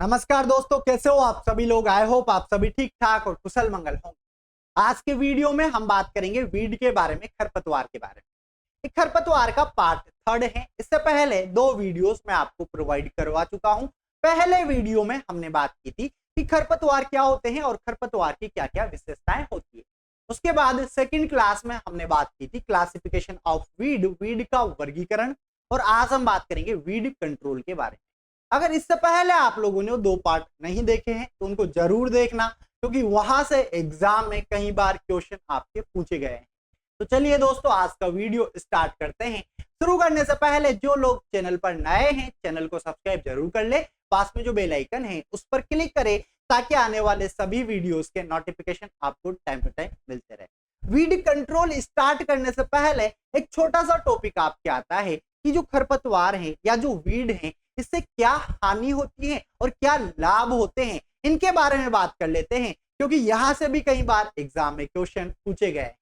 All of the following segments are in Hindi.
नमस्कार दोस्तों, कैसे हो आप सभी लोग। आई होप आप सभी ठीक ठाक और कुशल मंगल हों। आज के वीडियो में हम बात करेंगे वीड के बारे में, खरपतवार के बारे में। एक खरपतवार का पार्ट 3 है। इससे पहले 2 वीडियोस मैं आपको प्रोवाइड करवा चुका हूं। पहले वीडियो में हमने बात की थी कि खरपतवार क्या होते हैं और खरपतवार की क्या क्या विशेषताएं होती है। उसके बाद सेकंड क्लास में हमने बात की थी क्लासिफिकेशन ऑफ वीड, वीड का वर्गीकरण। और आज हम बात करेंगे वीड कंट्रोल के बारे में। अगर इससे पहले आप लोगों ने 2 पार्ट नहीं देखे हैं तो उनको जरूर देखना, क्योंकि वहां से एग्जाम में कई बार क्वेश्चन आपके पूछे गए हैं। तो चलिए दोस्तों, आज का वीडियो स्टार्ट करते हैं। शुरू करने से पहले जो लोग चैनल पर नए हैं, चैनल को सब्सक्राइब जरूर कर ले। पास में जो बेल आइकन है उस पर क्लिक करें ताकि आने वाले सभी वीडियोस के नोटिफिकेशन आपको टाइम टू टाइम मिलते रहे। वीड कंट्रोल स्टार्ट करने से पहले एक छोटा सा टॉपिक आपके आता है कि जो खरपतवार है या जो वीड है, इससे क्या हानि होती है और क्या लाभ होते हैं, इनके बारे में बात कर लेते हैं, क्योंकि यहां से भी कई बार एग्जाम में क्वेश्चन पूछे गए हैं।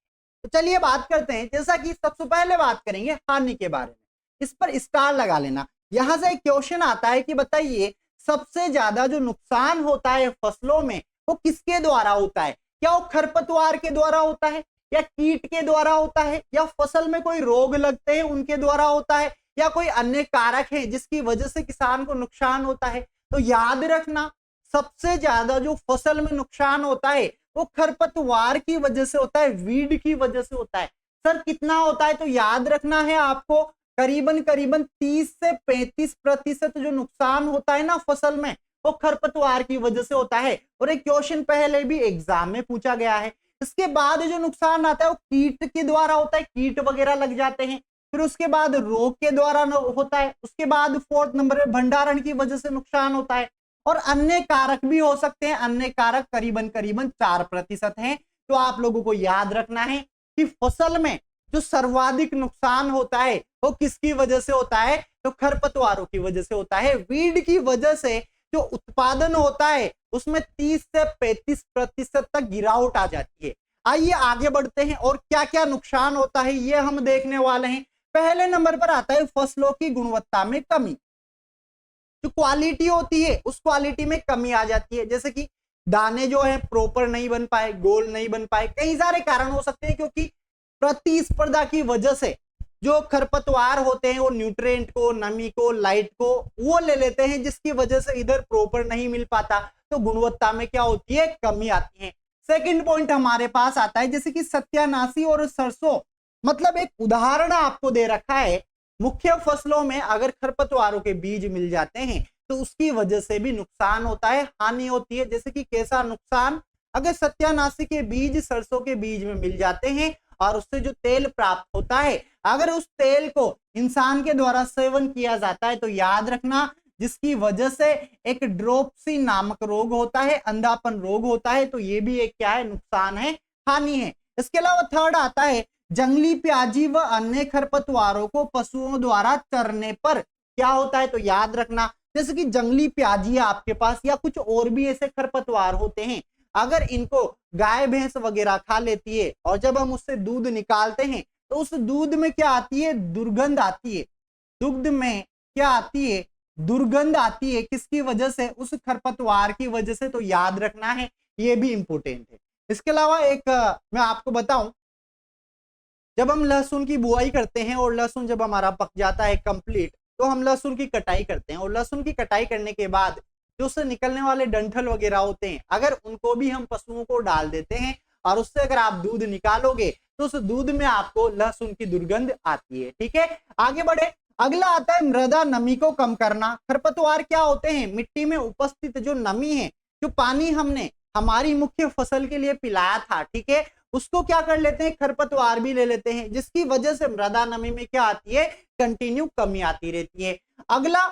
तो चलिए बात करते हैं। जैसा कि सबसे पहले बात करेंगे हानि के बारे में। इस पर स्टार लगा लेना। यहां से एक क्वेश्चन आता है कि बताइए सबसे ज्यादा जो नुकसान होता है फसलों में वो किसके द्वारा होता है। क्या वो खरपतवार के द्वारा होता है, या कीट के द्वारा होता है, या फसल में कोई रोग लगते हैं उनके द्वारा होता है, या कोई अन्य कारक है जिसकी वजह से किसान को नुकसान होता है। तो याद रखना, सबसे ज्यादा जो फसल में नुकसान होता है वो खरपतवार की वजह से होता है, वीड की वजह से होता है। सर कितना होता है, तो याद रखना है आपको करीबन 30 से 35% जो नुकसान होता है ना फसल में, वो खरपतवार की वजह से होता है। और एक क्वेश्चन पहले भी एग्जाम में पूछा गया है। इसके बाद जो नुकसान आता है वो कीट के द्वारा होता है, कीट वगैरह लग जाते हैं। फिर उसके बाद रोग के द्वारा होता है। उसके बाद 4th नंबर पे भंडारण की वजह से नुकसान होता है। और अन्य कारक भी हो सकते हैं। अन्य कारक करीबन 4% हैं। तो आप लोगों को याद रखना है कि फसल में जो सर्वाधिक नुकसान होता है वो किसकी वजह से होता है, तो खरपतवारों की वजह से होता है। वीड की वजह से जो उत्पादन होता है उसमें 30 से 35% तक गिरावट आ जाती है। आइए आगे बढ़ते हैं और क्या क्या नुकसान होता है ये हम देखने वाले हैं। पहले नंबर पर आता है फसलों की गुणवत्ता में कमी। जो क्वालिटी होती है उस क्वालिटी में कमी आ जाती है। जैसे कि दाने जो है प्रॉपर नहीं बन पाए, गोल नहीं बन पाए। कई सारे कारण हो सकते हैं, क्योंकि प्रतिस्पर्धा की वजह से जो खरपतवार होते हैं वो न्यूट्रिएंट को, नमी को, लाइट को वो ले लेते हैं, जिसकी वजह से इधर प्रॉपर नहीं मिल पाता। तो गुणवत्ता में क्या होती है, कमी आती है। सेकंड पॉइंट हमारे पास आता है जैसे कि सत्यानाशी और सरसों। मतलब एक उदाहरण आपको दे रखा है, मुख्य फसलों में अगर खरपतवारों के बीज मिल जाते हैं तो उसकी वजह से भी नुकसान होता है, हानि होती है। जैसे कि कैसा नुकसान, अगर सत्यानाशी के बीज सरसों के बीज में मिल जाते हैं और उससे जो तेल प्राप्त होता है, अगर उस तेल को इंसान के द्वारा सेवन किया जाता है तो याद रखना जिसकी वजह से एक ड्रोपसी नामक रोग होता है, अंधापन रोग होता है। तो ये भी एक क्या है, नुकसान है, हानि है। इसके अलावा थर्ड आता है जंगली प्याजी व अन्य खरपतवारों को पशुओं द्वारा चरने पर क्या होता है, तो याद रखना जैसे कि जंगली प्याजी है आपके पास, या कुछ और भी ऐसे खरपतवार होते हैं, अगर इनको गाय भैंस वगैरह खा लेती है और जब हम उससे दूध निकालते हैं तो उस दूध में क्या आती है, दुर्गंध आती है। दुग्ध में क्या आती है, दुर्गंध आती है। किसकी वजह से, उस खरपतवार की वजह से। तो याद रखना है, ये भी इंपॉर्टेंट है। इसके अलावा एक मैं आपको बताऊं, जब हम लहसुन की बुआई करते हैं और लहसुन जब हमारा पक जाता है कंप्लीट, तो हम लहसुन की कटाई करते हैं। और लहसुन की कटाई करने के बाद जो उससे निकलने वाले डंठल वगैरह होते हैं, अगर उनको भी हम पशुओं को डाल देते हैं और उससे अगर आप दूध निकालोगे तो उस दूध में आपको लहसुन की दुर्गंध आती है। ठीक है, आगे बढ़े। अगला आता है मृदा नमी को कम करना। खरपतवार क्या होते हैं, मिट्टी में उपस्थित जो नमी है, जो पानी हमने हमारी मुख्य फसल के लिए पिलाया था, ठीक है, उसको क्या कर लेते हैं, खरपतवार भी ले लेते हैं, जिसकी वजह से मृदा नमी में क्या आती है, कंटिन्यू कमी आती रहती है। अगला,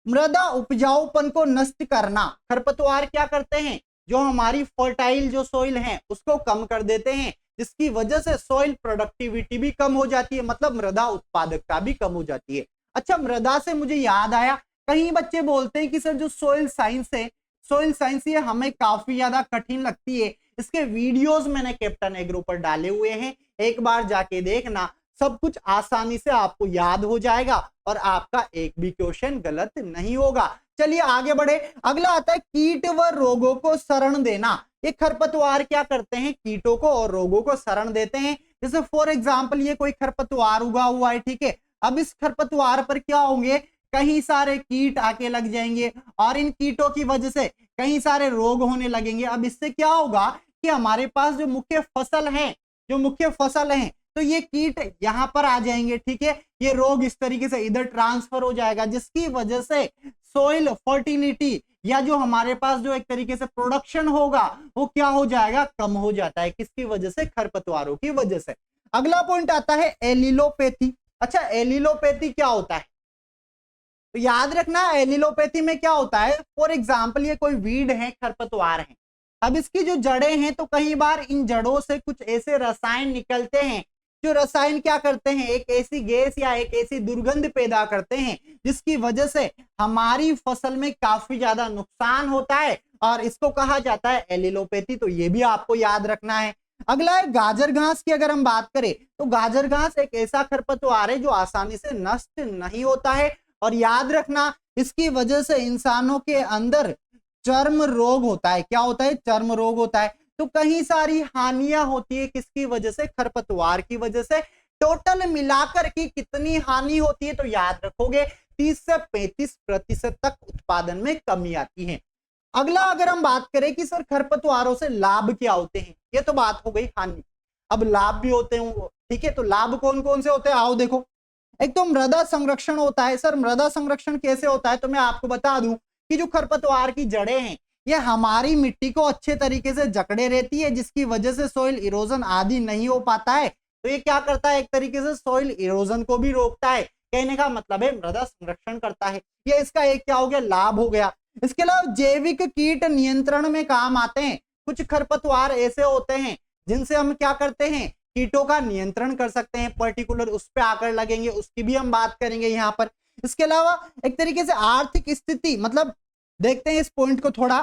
मृदा उपजाऊपन को नष्ट करना। खरपतवार क्या करते हैं, जो हमारी फर्टाइल जो सोइल है उसको कम कर देते हैं, जिसकी वजह से सोइल प्रोडक्टिविटी भी कम हो जाती है, मतलब मृदा उत्पादकता भी कम हो जाती है। अच्छा, मृदा से मुझे याद आया, कई बच्चे बोलते हैं कि सर जो सोइल साइंस है, सोइल साइंस ये हमें काफी ज्यादा कठिन लगती है। इसके वीडियोस मैंने कैप्टन एग्रो पर डाले हुए हैं, एक बार जाके देखना, सब कुछ आसानी से आपको याद हो जाएगा और आपका एक भी क्वेश्चन गलत नहीं होगा। चलिए आगे बढ़े। अगला आता है कीट व रोगों को शरण देना। ये खरपतवार क्या करते हैं, कीटों को और रोगों को शरण देते हैं। जैसे फॉर एग्जाम्पल ये कोई खरपतवार उगा हुआ है, ठीक है, अब इस खरपतवार पर क्या होंगे, कई सारे कीट आके लग जाएंगे और इन कीटों की वजह से कई सारे रोग होने लगेंगे। अब इससे क्या होगा कि हमारे पास जो मुख्य फसल है, तो ये कीट यहां पर आ जाएंगे, ठीक है, ये रोग इस तरीके से इधर ट्रांसफर हो जाएगा, जिसकी वजह से सोइल फर्टिलिटी या जो हमारे पास जो एक तरीके से प्रोडक्शन होगा वो क्या हो जाएगा, कम हो जाता है। किसकी वजह से, खरपतवारों की वजह से। अगला पॉइंट आता है एलिलोपैथी। अच्छा, एलिलोपैथी क्या होता है, तो याद रखना एलिलोपैथी में क्या होता है, फॉर एग्जाम्पल ये कोई वीड है, खरपतवार है, अब इसकी जो जड़ें हैं तो कई बार इन जड़ों से कुछ ऐसे रसायन निकलते हैं जो रसायन क्या करते हैं, एक ऐसी गैस या एक ऐसी दुर्गंध पैदा करते हैं जिसकी वजह से हमारी फसल में काफी ज्यादा नुकसान होता है और इसको कहा जाता है एलिलोपैथी। तो ये भी आपको याद रखना है। अगला है गाजर घास की अगर हम बात करें तो गाजर घास एक ऐसा खरपतवार है जो आसानी से नष्ट नहीं होता है और याद रखना इसकी वजह से इंसानों के अंदर चर्म रोग होता है। क्या होता है, चर्म रोग होता है। तो कई सारी हानियां होती है, किसकी वजह से, खरपतवार की वजह से। टोटल मिलाकर की कितनी हानि होती है, तो याद रखोगे 30 से 35% तक उत्पादन में कमी आती है। अगला अगर हम बात करें कि सर खरपतवारों से लाभ क्या होते हैं, ये तो बात हो गई हानि, अब लाभ भी होते हैं, ठीक है, तो लाभ कौन कौन से होते हैं, आओ देखो। एक तो मृदा संरक्षण होता है। सर मृदा संरक्षण कैसे होता है, तो मैं आपको बता दूं कि जो खरपतवार की जड़ें हैं ये हमारी मिट्टी को अच्छे तरीके से जकड़े रहती है, जिसकी वजह से सॉइल इरोजन आदि नहीं हो पाता है। तो ये क्या करता है, एक तरीके से सॉइल इरोजन को भी रोकता है, कहने का मतलब है मृदा संरक्षण करता है। ये इसका एक क्या हो गया, लाभ हो गया। इसके अलावा जैविक कीट नियंत्रण में काम आते हैं। कुछ खरपतवार ऐसे होते हैं जिनसे हम क्या करते हैं, कीटों का नियंत्रण कर सकते हैं, पर्टिकुलर उस पर आकर लगेंगे, उसकी भी हम बात करेंगे यहाँ पर। इसके अलावा एक तरीके से आर्थिक स्थिति, मतलब देखते हैं इस पॉइंट को थोड़ा,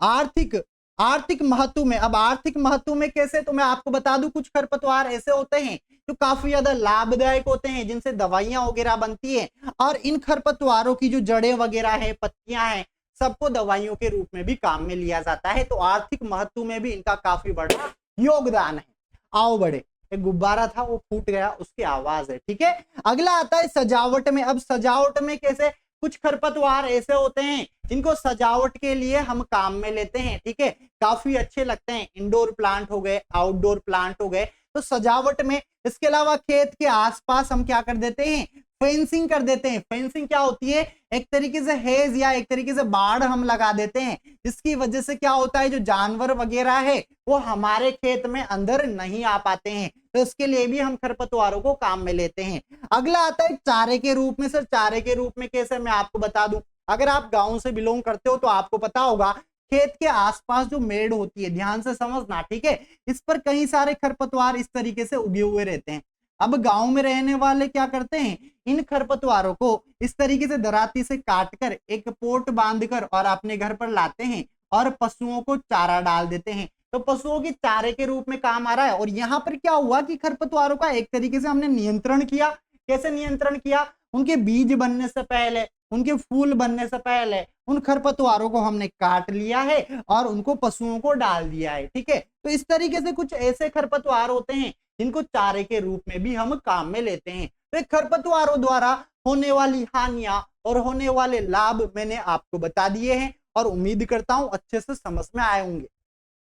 आर्थिक महत्व में। अब आर्थिक महत्व में कैसे, तो मैं आपको बता दूं कुछ खरपतवार ऐसे होते हैं जो काफी ज्यादा लाभदायक होते हैं, जिनसे दवाइयां वगैरह बनती है और इन खरपतवारों की जो जड़ें वगैरह है, पत्तियां हैं, सबको दवाइयों के रूप में भी काम में लिया जाता है। तो आर्थिक महत्व में भी इनका काफी बड़ा योगदान है। आओ बढ़े, एक गुब्बारा था वो फूट गया, उसकी आवाज है, ठीक है। अगला आता है सजावट में। अब सजावट में कैसे, कुछ खरपतवार ऐसे होते हैं जिनको सजावट के लिए हम काम में लेते हैं, ठीक है, काफी अच्छे लगते हैं, इंडोर प्लांट हो गए, आउटडोर प्लांट हो गए, तो सजावट में। इसके अलावा खेत के आसपास हम क्या कर देते हैं, फेंसिंग कर देते हैं। फेंसिंग क्या होती है, एक तरीके से हेज या एक तरीके से बाड़ हम लगा देते हैं, जिसकी वजह से क्या होता है, जो जानवर वगैरह है वो हमारे खेत में अंदर नहीं आ पाते हैं, तो इसके लिए भी हम खरपतवारों को काम में लेते हैं। अगला आता है चारे के रूप में। सर चारे के रूप में कैसे, मैं आपको बता दूं, अगर आप गांव से बिलोंग करते हो तो आपको पता होगा खेत के आसपास जो मेड़ होती है, ध्यान से समझना, ठीक है, इस पर कई सारे खरपतवार इस तरीके से उगे हुए रहते हैं। अब गांव में रहने वाले क्या करते हैं, इन खरपतवारों को इस तरीके से दराती से काटकर एक पोट बांधकर और अपने घर पर लाते हैं और पशुओं को चारा डाल देते हैं, तो पशुओं के चारे के रूप में काम आ रहा है। और यहाँ पर क्या हुआ कि खरपतवारों का एक तरीके से हमने नियंत्रण किया। कैसे नियंत्रण किया, उनके बीज बनने से पहले, उनके फूल बनने से पहले उन खरपतवारों को हमने काट लिया है और उनको पशुओं को डाल दिया है, ठीक है। तो इस तरीके से कुछ ऐसे खरपतवार होते हैं जिनको चारे के रूप में भी हम काम में लेते हैं। तो खरपतवारों द्वारा होने वाली हानियां और होने वाले लाभ मैंने आपको बता दिए हैं और उम्मीद करता हूं अच्छे से समझ में आए होंगे।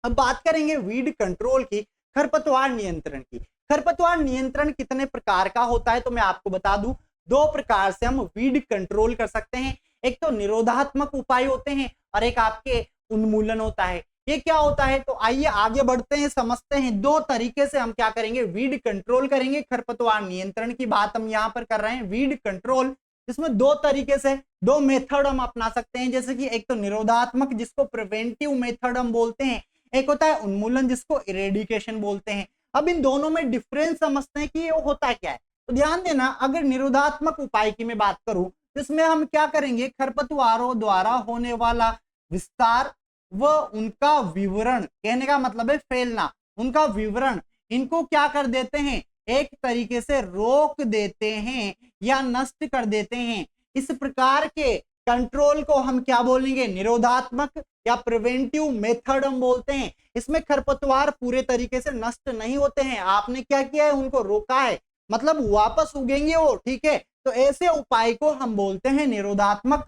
अब बात करेंगे वीड कंट्रोल की, खरपतवार नियंत्रण की। खरपतवार नियंत्रण कितने प्रकार का होता है, तो मैं आपको बता दूं, 2 प्रकार से हम वीड कंट्रोल कर सकते हैं। एक तो निरोधात्मक उपाय होते हैं और एक आपके उन्मूलन होता है। ये क्या होता है, तो आइए आगे बढ़ते हैं, समझते हैं। 2 तरीके से हम क्या करेंगे, वीड कंट्रोल करेंगे। खरपतवार नियंत्रण की बात हम यहाँ पर कर रहे हैं, वीड कंट्रोल, इसमें 2 तरीके से 2 मेथड हम अपना सकते हैं। जैसे कि एक तो निरोधात्मक, जिसको प्रिवेंटिव मेथड हम बोलते हैं, एक होता है उन्मूलन, जिसको इरेडिकेशन बोलते हैं। अब इन दोनों में डिफरेंस समझते हैं कि ये होता क्या है। तो ध्यान देना, अगर निरोधात्मक उपाय की मैं बात करूं तो इसमें हम क्या करेंगे, खरपतवारों द्वारा होने वाला विस्तार व उनका विवरण, कहने का मतलब है फैलना, उनका विवरण, इनको क्या कर देते हैं, एक तरीके से रोक देते हैं या नष्ट कर देते हैं। इस प्रकार के कंट्रोल को हम क्या बोलेंगे, निरोधात्मक या प्रिवेंटिव मेथड हम बोलते हैं। इसमें खरपतवार पूरे तरीके से नष्ट नहीं होते हैं, आपने क्या किया है, उनको रोका है, मतलब वापस उगेंगे वो, ठीक है। तो ऐसे उपाय को हम बोलते हैं निरोधात्मक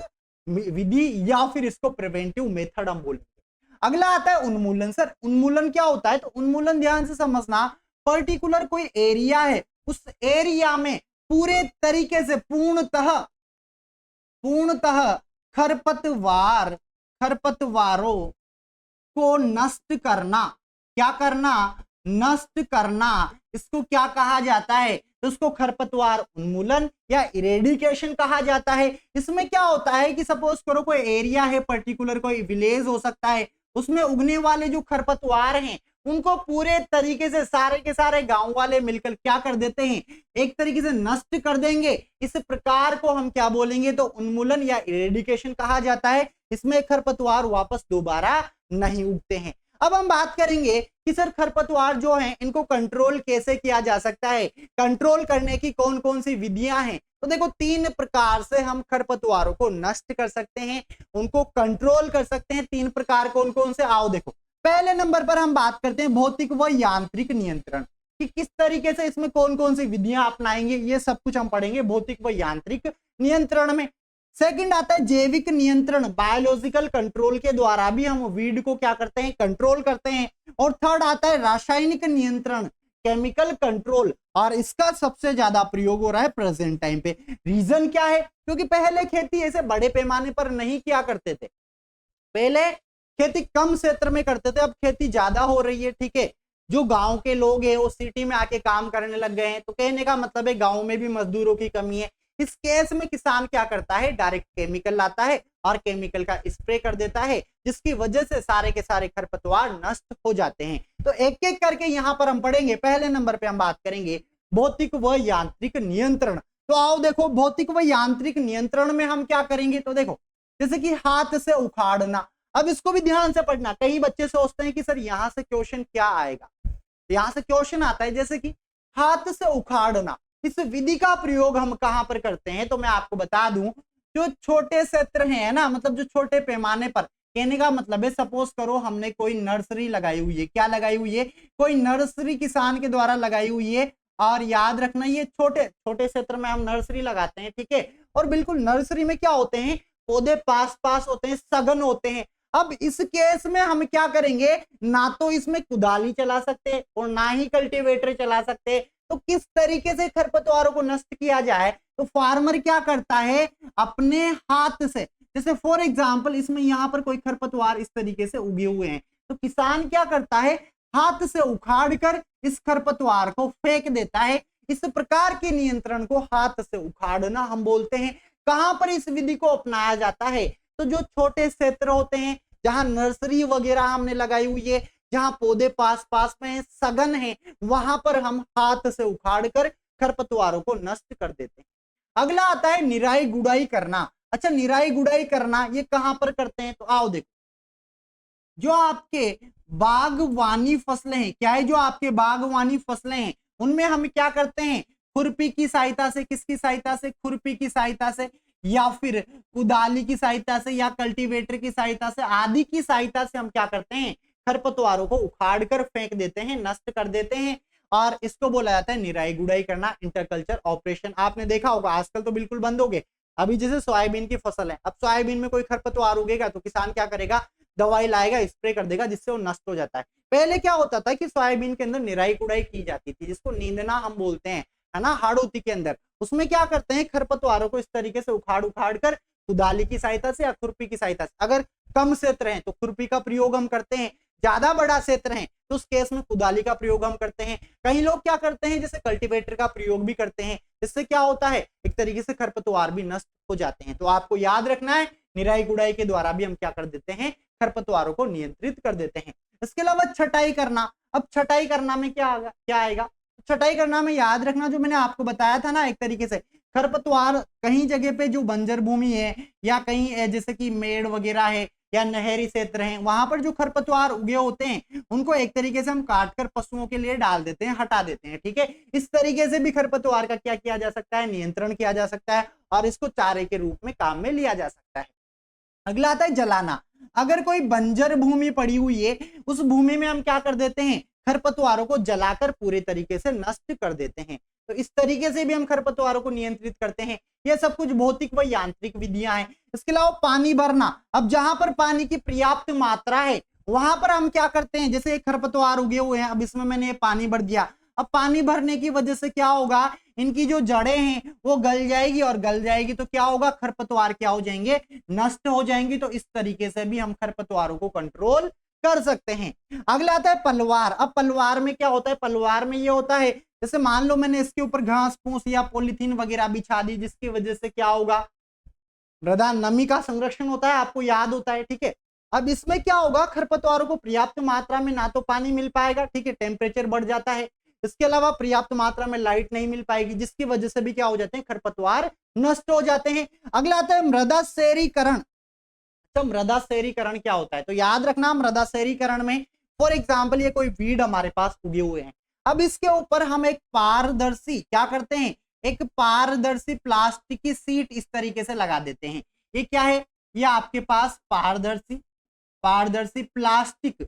विधि या फिर इसको प्रिवेंटिव मेथड हम बोलेंगे। अगला आता है उन्मूलन। सर उन्मूलन क्या होता है, तो उन्मूलन ध्यान से समझना, पर्टिकुलर कोई एरिया है, उस एरिया में पूरे तरीके से पूर्णतः खरपतवारों को नष्ट करना। क्या करना, नष्ट करना। इसको क्या कहा जाता है, तो उसको खरपतवार उन्मूलन या इरेडिकेशन कहा जाता है। इसमें क्या होता है कि सपोज करो कोई एरिया है, पर्टिकुलर कोई विलेज हो सकता है, उसमें उगने वाले जो खरपतवार हैं उनको पूरे तरीके से सारे के सारे गांव वाले मिलकर क्या कर देते हैं, एक तरीके से नष्ट कर देंगे। इस प्रकार को हम क्या बोलेंगे, तो उन्मूलन या इरेडिकेशन कहा जाता है। इसमें खरपतवार वापस दोबारा नहीं उगते हैं। अब हम बात करेंगे कि सर खरपतवार जो हैं इनको कंट्रोल कैसे किया जा सकता है, कंट्रोल करने की कौन कौन सी विधियां हैं। तो देखो 3 प्रकार से हम खरपतवारों को नष्ट कर सकते हैं, उनको कंट्रोल कर सकते हैं। 3 प्रकार कौन कौन से, आओ देखो। पहले नंबर पर हम बात करते हैं भौतिक व यांत्रिक नियंत्रण, कि किस तरीके से इसमें कौन कौन सी विधियां अपनाएंगे, ये सब कुछ हम पढ़ेंगे भौतिक व यांत्रिक नियंत्रण में। सेकंड आता है जैविक नियंत्रण, बायोलॉजिकल कंट्रोल के द्वारा भी हम वीड को क्या करते हैं, कंट्रोल करते हैं। और थर्ड आता है रासायनिक नियंत्रण, केमिकल कंट्रोल, और इसका सबसे ज्यादा प्रयोग हो रहा है प्रेजेंट टाइम पे। रीजन क्या है, क्योंकि पहले खेती ऐसे बड़े पैमाने पर नहीं किया करते थे, पहले खेती कम क्षेत्र में करते थे, अब खेती ज्यादा हो रही है, ठीक है। जो गांव के लोग हैं वो सिटी में आके काम करने लग गए हैं, तो कहने का मतलब है गांव में भी मजदूरों की कमी है। इस केस में किसान क्या करता है, डायरेक्ट केमिकल लाता है और केमिकल का स्प्रे कर देता है, जिसकी वजह से सारे के सारे खरपतवार नष्ट हो जाते हैं। तो एक एक करके यहाँ पर हम पढ़ेंगे। पहले नंबर पे हम बात करेंगे भौतिक व यांत्रिक नियंत्रण। तो आओ देखो, भौतिक व यांत्रिक नियंत्रण में हम क्या करेंगे, तो देखो जैसे कि हाथ से उखाड़ना। अब इसको भी ध्यान से पढ़ना, कई बच्चे सोचते हैं कि सर यहाँ से क्वेश्चन क्या आएगा, यहाँ से क्वेश्चन आता है जैसे कि हाथ से उखाड़ना। इस विधि का प्रयोग हम कहां पर करते हैं, तो मैं आपको बता दूं, जो छोटे क्षेत्र हैं ना, मतलब जो छोटे पैमाने पर, कहने का मतलब है सपोज करो हमने कोई नर्सरी लगाई हुई है, क्या लगाई हुई है, कोई नर्सरी किसान के द्वारा लगाई हुई है। और याद रखना ये छोटे छोटे क्षेत्र में हम नर्सरी लगाते हैं, ठीक है। और बिल्कुल नर्सरी में क्या होते हैं, पौधे पास पास होते हैं, सघन होते हैं। अब इस केस में हम क्या करेंगे, ना तो इसमें कुदाली चला सकते और ना ही कल्टीवेटर चला सकते। तो किस तरीके से खरपतवारों को नष्ट किया जाए, तो फार्मर क्या करता है, अपने हाथ से, जैसे फॉर एग्जांपल इसमें यहाँ पर कोई खरपतवार इस तरीके से उगे हुए हैं, तो किसान क्या करता है, हाथ से उखाड़कर इस खरपतवार को फेंक देता है। इस प्रकार के नियंत्रण को हाथ से उखाड़ना हम बोलते हैं। कहां पर इस विधि को अपनाया जाता है, तो जो छोटे क्षेत्र होते हैं, जहां नर्सरी वगैरह हमने लगाई हुई है, जहां पौधे पास पास में सघन है, वहां पर हम हाथ से उखाड़कर खरपतवारों को नष्ट कर देते हैं। अगला आता है निराई गुड़ाई करना। अच्छा, निराई गुड़ाई करना ये कहां पर करते हैं, तो आओ देखो, जो आपके बागवानी फसलें हैं, क्या है, जो आपके बागवानी फसलें हैं, उनमें हम क्या करते हैं, खुरपी की सहायता से, किसकी सहायता से, खुरपी की सहायता से, या फिर कुदाली की सहायता से, या कल्टीवेटर की सहायता से, आदि की सहायता से हम क्या करते हैं, खरपतवारों को उखाड़ कर फेंक देते हैं, नष्ट कर देते हैं। और इसको बोला जाता है निराई गुड़ाई करना, इंटरकल्चर ऑपरेशन। आपने देखा होगा आजकल तो बिल्कुल बंद हो गए। अभी जैसे सोयाबीन की फसल है, अब सोयाबीन में कोई खरपतवार उगेगा तो किसान क्या करेगा, दवाई लाएगा, स्प्रे कर देगा, जिससे वो नष्ट हो जाता है। पहले क्या होता था कि सोयाबीन के अंदर निराई गुड़ाई की जाती थी, जिसको नींदना हम बोलते हैं, है ना, हाड़ोती के अंदर। उसमें क्या करते हैं, खरपतवारों को इस तरीके से उखाड़ उखाड़ कर कुदाली की सहायता से या खुरपी की सहायता से, अगर कम क्षेत्र है तो खुरपी का प्रयोग हम करते हैं, ज्यादा बड़ा क्षेत्र है तो उस केस में कुदाली का प्रयोग हम करते हैं। कई लोग क्या करते हैं, जैसे कल्टीवेटर का प्रयोग भी करते हैं, जिससे क्या होता है, एक तरीके से खरपतवार भी नष्ट हो जाते हैं। तो आपको याद रखना है, निराई गुड़ाई के द्वारा भी हम क्या कर देते हैं, खरपतवारों को नियंत्रित कर देते हैं। इसके अलावा छटाई करना। अब छटाई करना में क्या आएगा, छटाई करना में याद रखना, जो मैंने आपको बताया था ना, एक तरीके से खरपतवार कहीं जगह पे जो बंजर भूमि है, या कहीं जैसे कि मेड़ वगैरह है, या नहरी क्षेत्र हैं, वहां पर जो खरपतवार उगे होते हैं उनको एक तरीके से हम काटकर पशुओं के लिए डाल देते हैं, हटा देते हैं। ठीक है, इस तरीके से भी खरपतवार का क्या किया जा सकता है, नियंत्रण किया जा सकता है और इसको चारे के रूप में काम में लिया जा सकता है। अगला आता है जलाना। अगर कोई बंजर भूमि पड़ी हुई है, उस भूमि में हम क्या कर देते हैं, खरपतवारों को जलाकर पूरे तरीके से नष्ट कर देते हैं। तो इस तरीके से भी हम खरपतवारों को नियंत्रित करते हैं। यह सब कुछ भौतिक व यांत्रिक विधियां हैं। इसके अलावा पानी भरना। अब जहां पर पानी की पर्याप्त मात्रा है वहां पर हम क्या करते हैं, जैसे खरपतवार उगे हुए हैं, अब इसमें मैंने पानी भर दिया। अब पानी भरने की वजह से क्या होगा, इनकी जो जड़ें हैं वो गल जाएगी और गल जाएगी तो क्या होगा, खरपतवार क्या हो जाएंगे, नष्ट हो जाएंगी। तो इस तरीके से भी हम खरपतवारों को कंट्रोल कर सकते हैं। अगला आता है पलवार। अब पलवार में क्या होता है, पलवार में ये होता है जैसे मान लो मैंने इसके ऊपर घास फूस या पॉलिथीन वगैरह बिछा दी, जिसकी वजह से क्या होगा, मृदा नमी का संरक्षण होता है, आपको याद होता है। ठीक है, अब इसमें क्या होगा, खरपतवारों को पर्याप्त मात्रा में ना तो पानी मिल पाएगा, ठीक है, टेम्परेचर बढ़ जाता है। इसके अलावा पर्याप्त मात्रा में लाइट नहीं मिल पाएगी, जिसकी वजह से भी क्या हो जाते हैं, खरपतवार नष्ट हो जाते हैं। अगला आता है मृदा शहरीकरण। तो मृदा शहरीकरण क्या होता है, तो याद रखना मृदा शहरीकरण में फॉर एग्जाम्पल ये कोई वीड हमारे पास उगे हुए हैं, अब इसके ऊपर हम एक पारदर्शी क्या करते हैं, एक पारदर्शी प्लास्टिक की सीट इस तरीके से लगा देते हैं। ये क्या है, ये आपके पास पारदर्शी पारदर्शी प्लास्टिक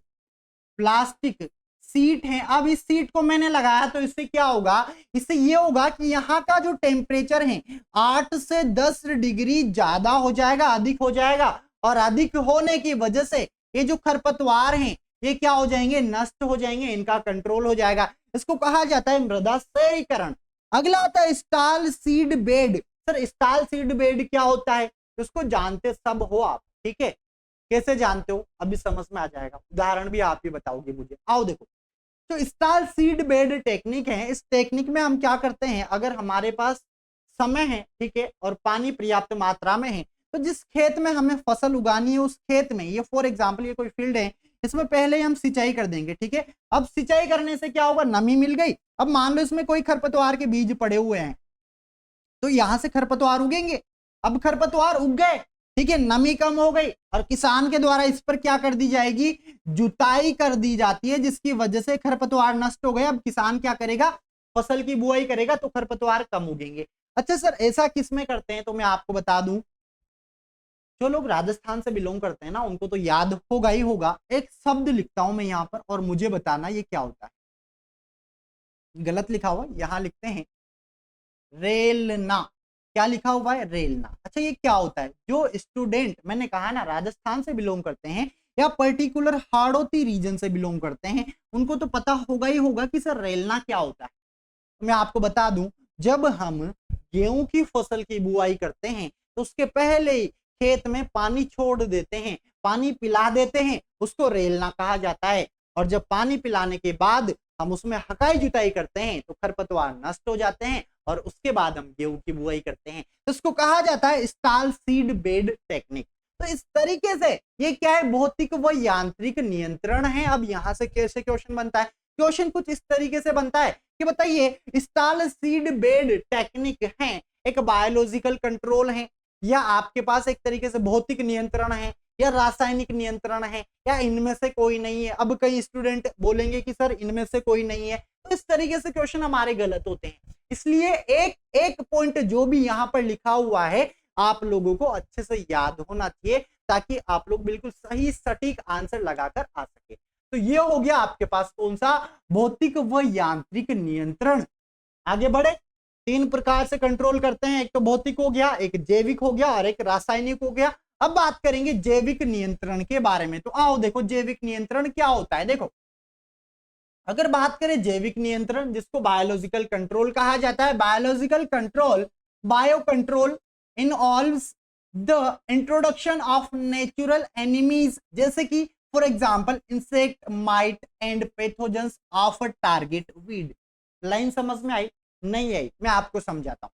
प्लास्टिक सीट है। अब इस सीट को मैंने लगाया तो इससे क्या होगा, इससे ये होगा कि यहाँ का जो टेम्परेचर है 8 से 10 डिग्री ज्यादा हो जाएगा, अधिक हो जाएगा, और अधिक होने की वजह से ये जो खरपतवार हैं ये क्या हो जाएंगे, नष्ट हो जाएंगे, इनका कंट्रोल हो जाएगा। इसको कहा जाता है मृदा शहरीकरण। अगला आता है stall seed bed. Sir stall seed bed क्या होता है, इसको जानते सब हो आप, ठीक है, कैसे जानते हो अभी समझ में आ जाएगा, उदाहरण भी आप ही बताओगे मुझे। आओ देखो, तो स्टॉल सीड बेड टेक्निक है। इस टेक्निक में हम क्या करते हैं, अगर हमारे पास समय है, ठीक है, और पानी पर्याप्त मात्रा में है, तो जिस खेत में हमें फसल उगानी है उस खेत में, ये फॉर एग्जांपल ये कोई फील्ड है, इसमें पहले हम सिंचाई कर देंगे। ठीक है, अब सिंचाई करने से क्या होगा, नमी मिल गई। अब मान लो इसमें कोई खरपतवार के बीज पड़े हुए हैं, तो यहां से खरपतवार उगेंगे। अब खरपतवार उग गए, ठीक है, नमी कम हो गई और किसान के द्वारा इस पर क्या कर दी जाएगी, जुताई कर दी जाती है, जिसकी वजह से खरपतवार नष्ट हो गए। अब किसान क्या करेगा, फसल की बुआई करेगा तो खरपतवार कम उगेंगे। अच्छा सर ऐसा किस में करते हैं, तो मैं आपको बता दूं, जो लोग राजस्थान से बिलोंग करते हैं ना उनको तो याद होगा ही होगा। एक शब्द लिखता हूं मैं यहां पर और मुझे बताना ये क्या होता है। गलत लिखा हुआ, यहां लिखते हैं रेलना। क्या लिखा हुआ है, रेलना। अच्छा ये क्या होता है, जो स्टूडेंट मैंने कहा ना राजस्थान से बिलोंग करते हैं या पर्टिकुलर हाड़ौती रीजन से बिलोंग करते हैं, उनको तो पता होगा ही होगा कि सर रेलना क्या होता है। मैं आपको बता दूं, जब हम गेहूं की फसल की बुआई करते हैं तो उसके पहले ही खेत में पानी छोड़ देते हैं, पानी पिला देते हैं, उसको रेलना कहा जाता है। और जब पानी पिलाने के बाद हम उसमें हकाई जुताई करते हैं तो खरपतवार नष्ट हो जाते हैं और उसके बाद हम गेहूं की बुआई करते हैं, तो इसको कहा जाता है स्टॉल सीड बेड टेक्निक। तो इस तरीके से ये क्या है, भौतिक व यांत्रिक नियंत्रण है। अब यहां से कैसे क्वेश्चन बनता है, क्वेश्चन कुछ इस तरीके से बनता है कि बताइए स्टॉल सीड बेड टेक्निक है, एक बायोलॉजिकल कंट्रोल है, या आपके पास एक तरीके से भौतिक नियंत्रण है, या रासायनिक नियंत्रण है, या इनमें से कोई नहीं है। अब कई स्टूडेंट बोलेंगे कि सर इनमें से कोई नहीं है, तो इस तरीके से क्वेश्चन हमारे गलत होते हैं। इसलिए एक एक पॉइंट जो भी यहाँ पर लिखा हुआ है आप लोगों को अच्छे से याद होना चाहिए, ताकि आप लोग बिल्कुल सही सटीक आंसर लगाकर आ सके। तो ये हो गया आपके पास कौन सा, भौतिक व यांत्रिक नियंत्रण। आगे बढ़े, 3 प्रकार से कंट्रोल करते हैं, एक तो भौतिक हो गया, एक जैविक हो गया और एक रासायनिक हो गया। अब बात करेंगे जैविक नियंत्रण के बारे में। तो आओ देखो जैविक नियंत्रण क्या होता है। देखो अगर बात करें जैविक नियंत्रण, जिसको बायोलॉजिकल कंट्रोल कहा जाता है, biological control, bio control involves the introduction of natural enemies, जैसे कि for example insect, might and pathogens of target weed. Line समझ में आई, नहीं आई, मैं आपको समझाता हूं।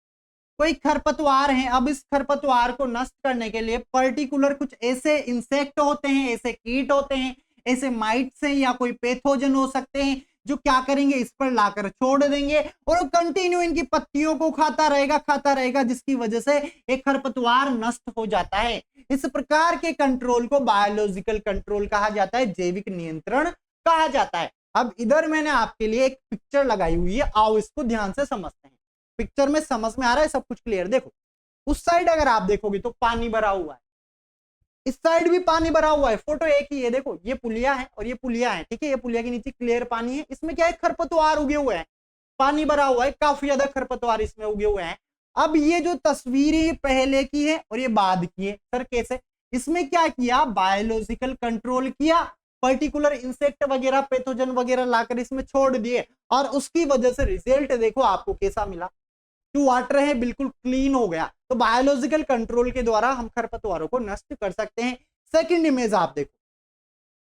कोई खरपतवार है, अब इस खरपतवार को नष्ट करने के लिए पर्टिकुलर कुछ ऐसे इंसेक्ट होते हैं, ऐसे कीट होते हैं, ऐसे माइट्स हैं या कोई पैथोजन हो सकते हैं, जो क्या करेंगे, इस पर लाकर छोड़ देंगे और कंटिन्यू इनकी पत्तियों को खाता रहेगा, जिसकी वजह से एक खरपतवार नष्ट हो जाता है। इस प्रकार के कंट्रोल को बायोलॉजिकल कंट्रोल कहा जाता है, जैविक नियंत्रण कहा जाता है। अब इधर मैंने आपके लिए एक पिक्चर लगाई हुई है, आओ इसको ध्यान से समझते हैं। पिक्चर में समझ में आ रहा है सब कुछ क्लियर? देखो उस साइड अगर आप देखोगे तो पानी भरा हुआ है, इस साइड भी पानी भरा हुआ है, फोटो एक ही है। देखो ये पुलिया है और ये पुलिया है, ठीक है। ये पुलिया के नीचे क्लियर पानी है, इसमें क्या है, खरपतवार उगे हुए हैं, पानी भरा हुआ है, काफी ज्यादा खरपतवार इसमें उगे हुए हैं। अब ये जो तस्वीरें पहले की है और ये बाद की है, सर कैसे? इसमें क्या किया, बायोलॉजिकल कंट्रोल किया, पर्टिकुलर इंसेक्ट वगैरह पैथोजन वगैरह लाकर इसमें छोड़ दिए और उसकी वजह से रिजल्ट देखो आपको कैसा मिला। जो वाटर है बिल्कुल क्लीन हो गया। तो बायोलॉजिकल कंट्रोल के द्वारा हम खरपतवारों को नष्ट कर सकते हैं। सेकंड इमेज आप देखो,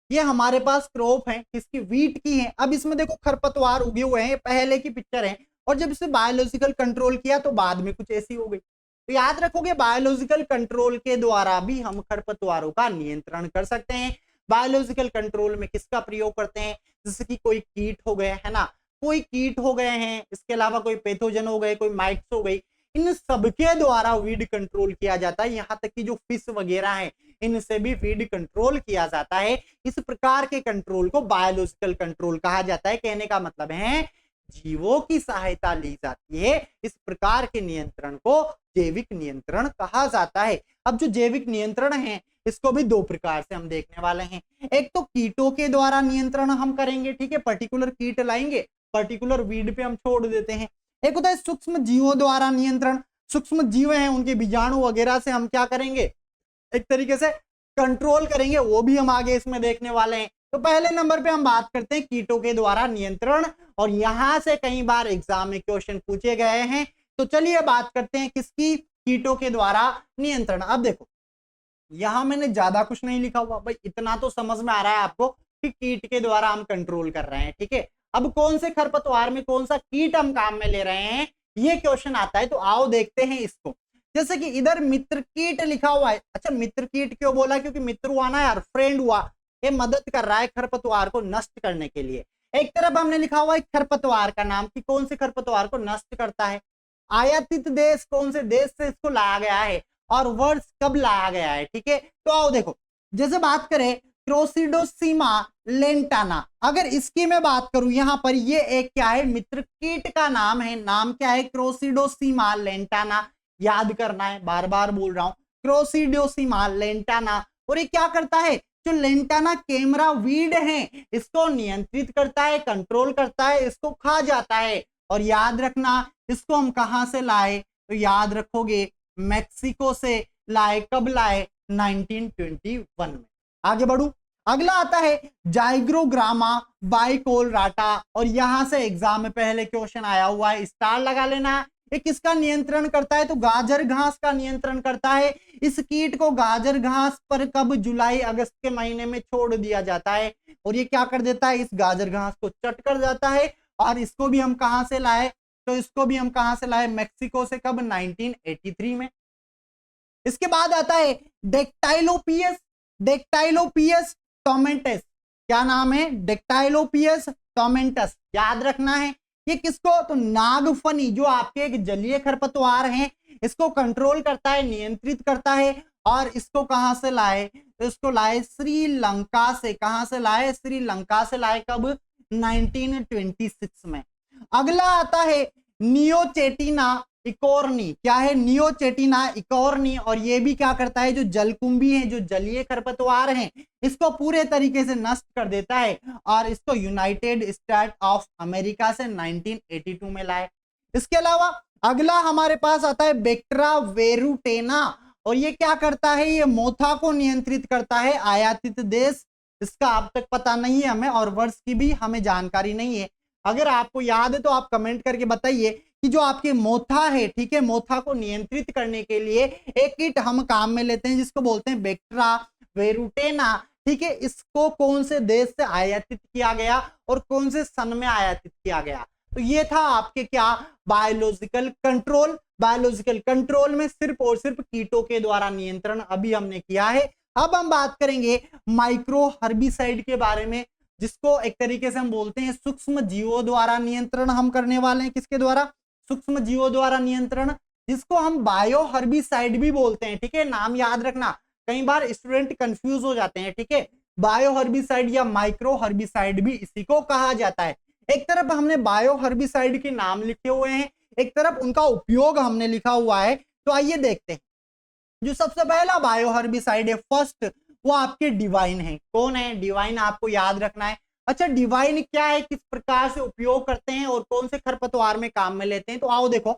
ये हमारे पास क्रॉप है, किसकी, वीट की है। अब इसमें देखो खरपतवार उगे हुए हैं, पहले की पिक्चर है और जब इसे बायोलॉजिकल कंट्रोल किया तो बाद में कुछ ऐसी हो गई। तो याद रखोगे बायोलॉजिकल कंट्रोल के द्वारा भी हम खरपतवारों का नियंत्रण कर सकते हैं। बायोलॉजिकल कंट्रोल में किसका प्रयोग करते हैं, जैसे कि कोई कीट हो गए, है ना, कोई कीट हो गए हैं, इसके अलावा कोई पैथोजन हो गए, कोई माइट्स हो गई, इन सबके द्वारा वीड कंट्रोल किया जाता है। यहाँ तक कि जो फिश वगैरह है इनसे भी वीड कंट्रोल किया जाता है। इस प्रकार के कंट्रोल को बायोलॉजिकल कंट्रोल कहा जाता है। कहने का मतलब है जीवों की सहायता ली जाती है। इस प्रकार के नियंत्रण को जैविक नियंत्रण कहा जाता है। अब जो जैविक नियंत्रण है इसको भी दो प्रकार से हम देखने वाले हैं। एक तो कीटों के द्वारा नियंत्रण हम करेंगे, ठीक है, पर्टिकुलर कीट लाएंगे, पर्टिकुलर वीड पे हम छोड़ देते हैं। एक होता है सूक्ष्म जीवों द्वारा नियंत्रण, सूक्ष्म जीव हैं उनके बीजाणु वगैरह से हम क्या करेंगे, एक तरीके से कंट्रोल करेंगे, वो भी हम आगे इसमें देखने वाले हैं। तो पहले नंबर पे हम बात करते हैं कीटों के द्वारा नियंत्रण, और यहां से कई बार एग्जाम में क्वेश्चन पूछे गए हैं। तो चलिए बात करते हैं किसकी, कीटों के द्वारा नियंत्रण। अब देखो यहां मैंने ज्यादा कुछ नहीं लिखा हुआ, भाई इतना तो समझ में आ रहा है आपको कि कीट के द्वारा हम कंट्रोल कर रहे हैं, ठीक है। अब कौन से खरपतवार में कौन सा कीट हम काम में ले रहे हैं, ये क्वेश्चन आता है। तो आओ देखते हैं इसको। जैसे कि इधर मित्र कीट लिखा हुआ है। अच्छा मित्र कीट क्यों बोला, क्योंकि मित्र हुआ ना यार, फ्रेंड हुआ, ये मदद कर रहा है खरपतवार को नष्ट करने के लिए। एक तरफ हमने लिखा हुआ है खरपतवार का नाम कि कौन से खरपतवार को नष्ट करता है, आयातित देश, कौन से देश से इसको लाया गया है और वर्ष कब लाया गया है, ठीक है। तो आओ देखो, जैसे बात करें क्रोसिडोसीमा लेंटाना, अगर इसकी मैं बात करूं यहां पर, ये एक क्या है, मित्र कीट का नाम है। नाम क्या है, क्रोसिडोसीमा लेंटाना, याद करना है, बार बार बोल रहा हूं, क्रोसिडोसीमा लेंटाना। और ये क्या करता है, जो लेंटाना कैमरा वीड है इसको नियंत्रित करता है, कंट्रोल करता है, इसको खा जाता है। और याद रखना इसको हम कहां से लाए, तो याद रखोगे मैक्सिको से लाए। कब लाए, 1921 में। आगे बढ़ू, अगला आता है जाइग्रोग्रामा बाइकोलराटा, और यहां से एग्जाम में पहले क्वेश्चन आया हुआ है, स्टार लगा लेना। ये किसका नियंत्रण करता है, तो गाजर घास का नियंत्रण करता है। इस कीट को गाजर घास पर कब, जुलाई अगस्त के महीने में छोड़ दिया जाता है, और ये क्या कर देता है, इस गाजर घास को चट कर जाता है। और इसको भी हम कहां से लाए, तो इसको भी हम कहां से लाए, मैक्सिको से। कब, 1983 में। इसके बाद आता है डेक्टाइलोपियस, डेक्टाइलोपियस टोमेंटस, क्या नाम है, डेक्टाइलोपियस टोमेंटस, याद रखना है। ये किसको, तो नागफनी, जो आपके एक जलीय खरपतवार हैं, इसको कंट्रोल करता है, नियंत्रित करता है। और इसको कहां से लाए, तो इसको लाए श्रीलंका से। कहां से लाए, श्रीलंका से लाए। कब, 1926 में। अगला आता है नियोचेटिना इकोर्नी, क्या है, नियोचेटिना इकोर्नी, और ये भी क्या करता है, जो जलकुंभी है, जो जलीय खरपतवार हैं, इसको पूरे तरीके से नष्ट कर देता है। और इसको यूनाइटेड स्टेट ऑफ अमेरिका से 1982 में लाए। इसके अलावा अगला हमारे पास आता है बेक्टेरा वेरुटेना, और ये क्या करता है, ये मोथा को नियंत्रित करता है। आयातित देश इसका अब तक पता नहीं है हमें, और वर्ष की भी हमें जानकारी नहीं है। अगर आपको याद है तो आप कमेंट करके बताइए कि जो आपके मोथा है, ठीक है, मोथा को नियंत्रित करने के लिए एक कीट हम काम में लेते हैं जिसको बोलते हैं बेक्टेरा वेरुटेना, ठीक है। इसको कौन से देश से आयातित किया गया और कौन से सन में आयातित किया गया, तो ये था आपके क्या, बायोलॉजिकल कंट्रोल। बायोलॉजिकल कंट्रोल में सिर्फ और सिर्फ कीटों के द्वारा नियंत्रण अभी हमने किया है। अब हम बात करेंगे माइक्रो हर्बिसाइड के बारे में, जिसको एक तरीके से हम बोलते हैं सूक्ष्म जीवों द्वारा नियंत्रण हम करने वाले हैं। किसके द्वारा? सूक्ष्म जीवों द्वारा नियंत्रण, जिसको हम बायो हर्बिसाइड भी बोलते हैं। ठीक है, नाम याद रखना, कई बार स्टूडेंट कंफ्यूज हो जाते हैं। ठीक है, बायो हर्बिसाइड या माइक्रो हर्बिसाइड भी इसी को कहा जाता है। एक तरफ हमने बायो हर्बिसाइड के नाम लिखे हुए हैं, एक तरफ उनका उपयोग हमने लिखा हुआ है। तो आइए देखते हैं। जो सबसे पहला बायो हर्बिसाइड है फर्स्ट, वो आपके डिवाइन है। कौन है डिवाइन? आपको याद रखना है। अच्छा, डिवाइन क्या है, किस प्रकार से उपयोग करते हैं और कौन से खरपतवार में काम में लेते हैं? तो आओ देखो,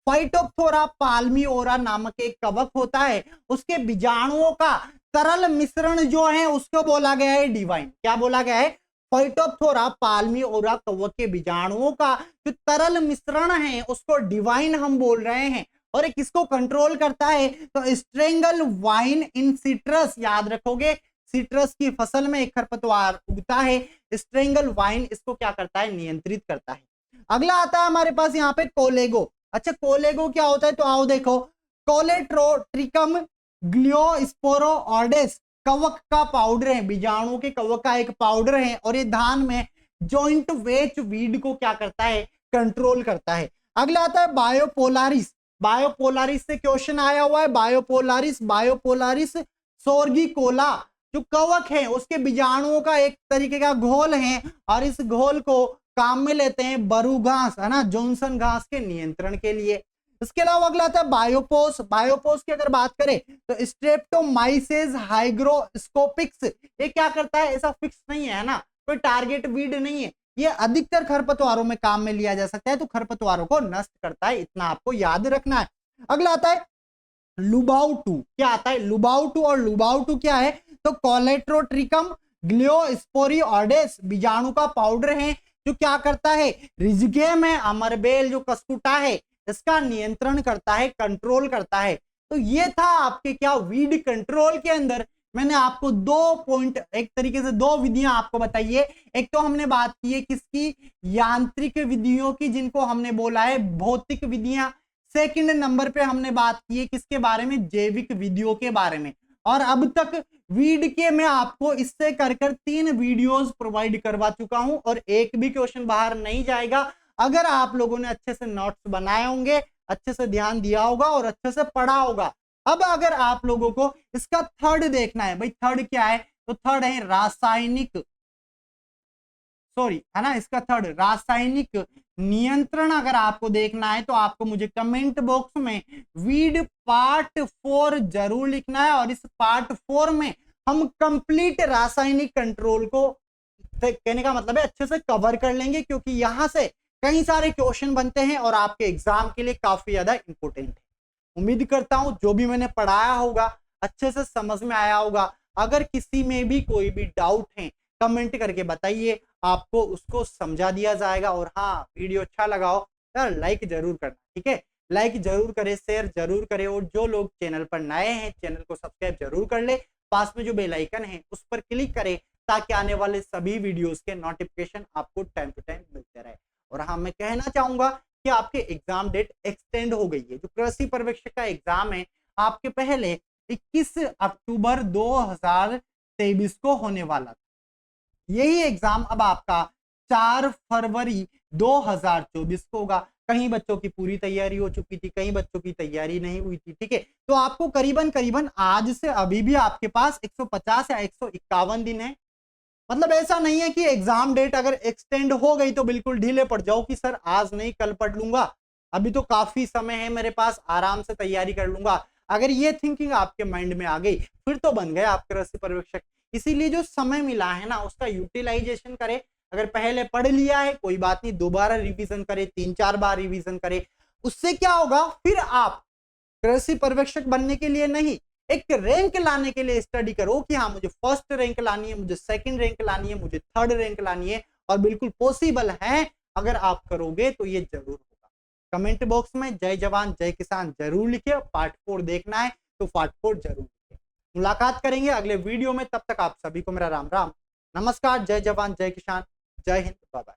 फाइटोप्थोरा पाल्मियोरा नामक एक कवक होता है, उसके बीजाणुओं का तरल मिश्रण जो है उसको बोला गया है डिवाइन। क्या बोला गया है? फाइटोप्थोरा पाल्मियोरा कवक के बीजाणुओं का जो तरल मिश्रण है उसको डिवाइन हम बोल रहे हैं। और एक किसको कंट्रोल करता है? तो स्ट्रेंगल वाइन इन सिट्रस। याद रखोगे, सिट्रस की फसल में एक खरपतवार उगता है, स्ट्रेंगल वाइन इसको क्या करता है? नियंत्रित करता है। अगला आता है हमारे पास यहाँ पे कोलेगो। अच्छा, कोलेगो क्या होता है? तो आओ देखो, कोलेट्रोट्रिकम ग्लियोस्पोरोइडेस कवक का पाउडर है, बीजाणु के कवक का एक पाउडर है, और ये धान में जॉइंट वेच वीड को क्या करता है? कंट्रोल करता है। अगला आता है बायोपोलारिस। बायोपोलारिस से क्वेश्चन आया हुआ है। बायोपोलारिस सोर्गिकोला जो कवक है उसके बीजाणुओं का एक तरीके का घोल है, और इस घोल को काम में लेते हैं बरू घास, है ना, जॉनसन घास के नियंत्रण के लिए। इसके अलावा अगला आता है बायोपोस। बायोपोस की अगर बात करें तो स्ट्रेप्टोमाइसेस हाइग्रोस्कोपिक्स, ये क्या करता है? ऐसा फिक्स नहीं है ना, कोई टारगेट वीड नहीं है, ये अधिकतर खरपतवारों में काम में लिया जा सकता है, तो खरपतवारों को नष्ट करता है, इतना आपको याद रखना है। अगला आता है लुबाउटू। क्या आता है? लुबाउटू। और लुबाउटू क्या है? तो कोलेट्रोट्रिकम ग्लियोस्पोरियोइडेस बीजाणु का पाउडर है जो क्या करता है? रिजगेम है, अमरबेल जो कस्कुटा है इसका नियंत्रण करता है, कंट्रोल करता है। तो ये था आपके क्या वीड कंट्रोल के अंदर मैंने आपको 2 पॉइंट, एक तरीके से 2 विधियां आपको बताई है। एक तो हमने बात की है किसकी? यांत्रिक विधियों की, जिनको हमने बोला है भौतिक विधियां। सेकंड नंबर पे हमने बात की है किसके बारे में? जैविक विधियों के बारे में। और अब तक वीड के मैं आपको इससे कर 3 वीडियोस प्रोवाइड करवा चुका हूं, और एक भी क्वेश्चन बाहर नहीं जाएगा अगर आप लोगों ने अच्छे से नोट्स बनाए होंगे, अच्छे से ध्यान दिया होगा और अच्छे से पढ़ा होगा। अब अगर आप लोगों को इसका थर्ड देखना है, भाई थर्ड क्या है? तो थर्ड है रासायनिक, है ना, इसका थर्ड रासायनिक नियंत्रण अगर आपको देखना है तो आपको मुझे कमेंट बॉक्स में वीड पार्ट 4 जरूर लिखना है, और इस पार्ट 4 में हम कंप्लीट रासायनिक कंट्रोल को, कहने का मतलब है, अच्छे से कवर कर लेंगे, क्योंकि यहां से कई सारे क्वेश्चन बनते हैं और आपके एग्जाम के लिए काफी ज्यादा इंपॉर्टेंट है। उम्मीद करता हूं जो भी मैंने पढ़ाया होगा अच्छे से समझ में आया होगा। अगर किसी में भी कोई भी डाउट है कमेंट करके बताइए, आपको उसको समझा दिया जाएगा। और हाँ, वीडियो अच्छा लगा हो यार लाइक जरूर करना, ठीक है, लाइक जरूर करें, शेयर जरूर करें, और जो लोग चैनल पर नए हैं चैनल को सब्सक्राइब जरूर कर ले। पास में जो बेल आइकन है उस पर क्लिक करें ताकि आने वाले सभी वीडियोस के नोटिफिकेशन आपको टाइम टू टाइम मिलते रहे। और हाँ, मैं कहना चाहूंगा कि आपके एग्जाम डेट एक्सटेंड हो गई है। जो कृषि पर्यवेक्षक का एग्जाम है आपके पहले 21 अक्टूबर 2023 को होने वाला था, यही एग्जाम अब आपका 4 फरवरी 2024 को होगा। कहीं बच्चों की पूरी तैयारी हो चुकी थी, कहीं बच्चों की तैयारी नहीं हुई थी, ठीक है। तो आपको करीबन आज से अभी भी आपके पास 150 या 151 दिन है। मतलब ऐसा नहीं है कि एग्जाम डेट अगर एक्सटेंड हो गई तो बिल्कुल ढीले पड़ जाओ कि सर आज नहीं कल पढ़ लूंगा, अभी तो काफी समय है मेरे पास, आराम से तैयारी कर लूंगा। अगर ये थिंकिंग आपके माइंड में आ गई फिर तो बन गए आप कृषि पर्यवेक्षक। इसीलिए जो समय मिला है ना उसका यूटिलाइजेशन करे। अगर पहले पढ़ लिया है कोई बात नहीं, दोबारा रिवीजन करे, 3-4 बार रिवीजन करे। उससे क्या होगा, फिर आप कृषि पर्यवेक्षक बनने के लिए नहीं, एक रैंक लाने के लिए स्टडी करो कि हाँ मुझे फर्स्ट रैंक लानी है, मुझे सेकंड रैंक लानी है, मुझे थर्ड रैंक लानी है। और बिल्कुल पॉसिबल है, अगर आप करोगे तो ये जरूर होगा। कमेंट बॉक्स में जय जवान जय किसान जरूर लिखिए। पार्ट 4 देखना है तो पार्ट 4 जरूर लिखिए। मुलाकात करेंगे अगले वीडियो में, तब तक आप सभी को मेरा राम राम, नमस्कार, जय जवान जय किसान, जय हिंद, बाय बाय।